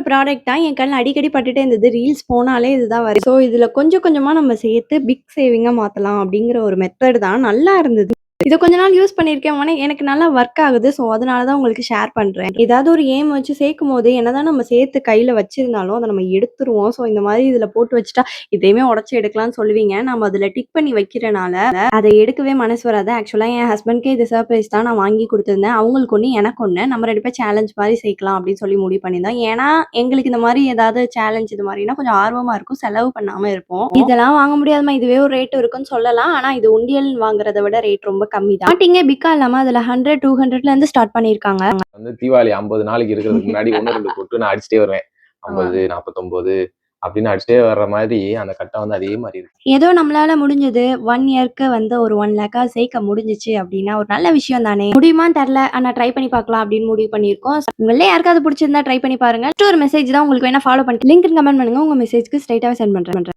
Product தான் என் கண்ல அடிக்கடி பட்டுட்டே இருந்தது. ரீல்ஸ் போனாலே இதுதான் வருது. ஸோ இதுல கொஞ்சம் கொஞ்சமா நம்ம சேர்த்து பிக் சேவிங்கா மாத்தலாம் அப்படிங்கிற ஒரு மெத்தட் தான் நல்லா இருந்தது. இத கொஞ்ச நாள் யூஸ் பண்ணியிருக்கேன். ஆனா எனக்கு நல்லா ஒர்க் ஆகுது. ஸோ அதனால தான் உங்களுக்கு ஷேர் பண்றேன். ஏதாவது ஒரு எய்ம் வச்சு சேர்க்கும்போது என்னதான் நம்ம சேர்த்து கையில வச்சிருந்தாலும் அத நம்ம எடுத்துருவோம். ஸோ இந்த மாரி இதுல போட்டு வச்சுட்டா இதையுமே உடைச்சு எடுக்கலாம்னு சொல்லுவீங்க. நம்ம அதுல டிக் பண்ணி வைக்கிறனால அத எடுக்கவே மனசு வராது. ஆக்சுவலா என் ஹஸ்பண்ட்க்கே இது சர்ப்ரைஸ் தான் நான் வாங்கி குடுத்திருந்தேன். அவங்களுக்கு ஒண்ணு, எனக்கு ஒண்ணு. நம்ம 2 பேரும் சேலஞ்ச் மாரி சேர்க்கலாம் அப்படின்னு சொல்லி முடிவு பண்ணியிருந்தோம். ஏன்னா, எங்களுக்கு இந்த மாரி ஏதாவது சேலஞ்ச் இது மாரினா கொஞ்சம் ஆர்வமா இருக்கும். செலவு பண்ணாம இருப்போம். இதெல்லாம் வாங்க முடியாதும்மா, இதுவே ஒரு ரேட் இருக்குன்னு சொல்லலாம். ஆனா இது உண்டியல் வாங்குறத விட ரேட் ரொம்ப கம்மி தான். ஸ்டார்ட்டிங்கே பிக்கா இல்லாம அதுல 100, 200ல இருந்து ஸ்டார்ட் பண்ணியிருக்காங்க. தீபாவளி 50 நாளைக்கு இருக்கிறதுக்கு முன்னாடி 1, 2 கொட்டு நான் அடிச்சுட்டே வருவேன். 50, 49 அப்படின்னு அடிச்சுட்டே வர்ற மாதிரி அந்த கட்டம் அதே மாரி இருக்கு. ஏதோ நம்மளால முடிஞ்சது 1 இயர்க்கு ஒரு 1 லேக்கா சேர்க்க முடிஞ்சுச்சு அப்படின்னா ஒரு நல்ல விஷயம் தானே. முடியுமான்னு தெரியல. ஆனா ட்ரை பண்ணி பார்க்கலாம் அப்படின்னு முடிவு பண்ணியிருக்கோம். உங்களே யாருக்காவது பிடிச்சிருந்தா ட்ரை பண்ணி பாருங்க. ஒரு மெசேஜ் தான் உங்களுக்கு வேணா ஃபாலோ பண்ணி லிங்க் கமெண்ட் பண்ணுங்க. உங்க மெசேஜ்க்கு ஸ்ட்ரைட்டாவே சென்ட் பண்றேன்.